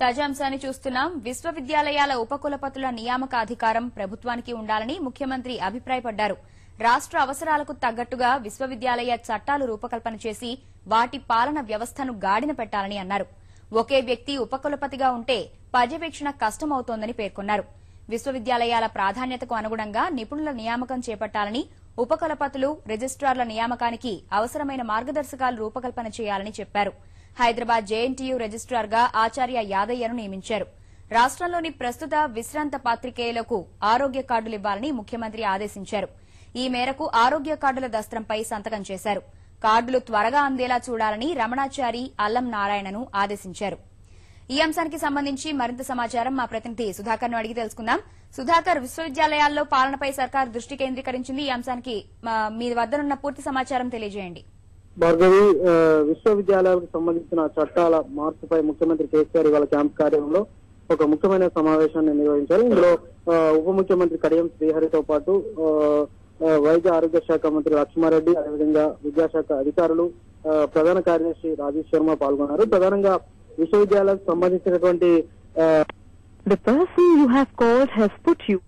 తాజా అంశాన్ని చూస్తున్నాం. విశ్వవిద్యాలయాల ఉపకులపతుల నియామక అధికారం ప్రభుత్వానికి ఉండాలని ముఖ్యమంత్రి అభిప్రాయపడ్డారు. రాష్ట్ర అవసరాలకు తగ్గట్టుగా విశ్వవిద్యాలయ చట్టాలు రూపకల్పన చేసి వాటి పాలన వ్యవస్థను గాడిన పెట్టాలని అన్నారు. ఒకే వ్యక్తి ఉపకులపతిగా ఉంటే పర్యవేక్షణ కష్టమవుతోందని పేర్కొన్నారు. విశ్వవిద్యాలయాల ప్రాధాన్యతకు అనుగుణంగా నిపుణుల నియామకం చేపట్టాలని, ఉపకులపతులు, రిజిస్ట్రార్ల నియామకానికి అవసరమైన మార్గదర్శకాలు రూపకల్పన చేయాలని చెప్పారు. హైదరాబాద్ జేఎన్టీయూ రిజిస్ట్రార్ గా ఆచార్య యాదయ్యను నియమించారు. రాష్ట్రంలోని ప్రస్తుత విశ్రాంత పాత్రికేయులకు ఆరోగ్య కార్డులు ఇవ్వాలని ముఖ్యమంత్రి ఆదేశించారు. ఈ మేరకు ఆరోగ్య కార్డుల దస్త్రంపై సంతకం చేశారు. కార్డులు త్వరగా అందేలా చూడాలని రమణాచారి, అల్లం నారాయణను ఆదేశించారు. ఈ అంశానికి సంబంధించి మరింత సమాచారం మా ప్రతినిధి సుధాకర్ ను అడిగి తెలుసుకుందాం. సుధాకర్, విశ్వవిద్యాలయాల్లో పాలనపై సర్కార్ దృష్టి కేంద్రీకరించింది. ఈ అంశానికి మీ వద్దనున్న పూర్తి సమాచారం తెలియజేయండి. భార్గవి, విశ్వవిద్యాలయాలకు సంబంధించిన చట్టాల మార్పుపై ముఖ్యమంత్రి కేసీఆర్ ఇవాళ క్యాంప్ కార్యాలయంలో ఒక ముఖ్యమైన సమావేశాన్ని నిర్వహించారు. ఇందులో ఉప ముఖ్యమంత్రి కడియం శ్రీహరితో పాటు వైద్య ఆరోగ్య శాఖ మంత్రి లక్ష్మారెడ్డి, అదేవిధంగా విద్యాశాఖ అధికారులు, ప్రధాన కార్యదర్శి రాజేష్ శర్మ పాల్గొన్నారు. ప్రధానంగా విశ్వవిద్యాలయాలకు సంబంధించినటువంటి The person you have called has put you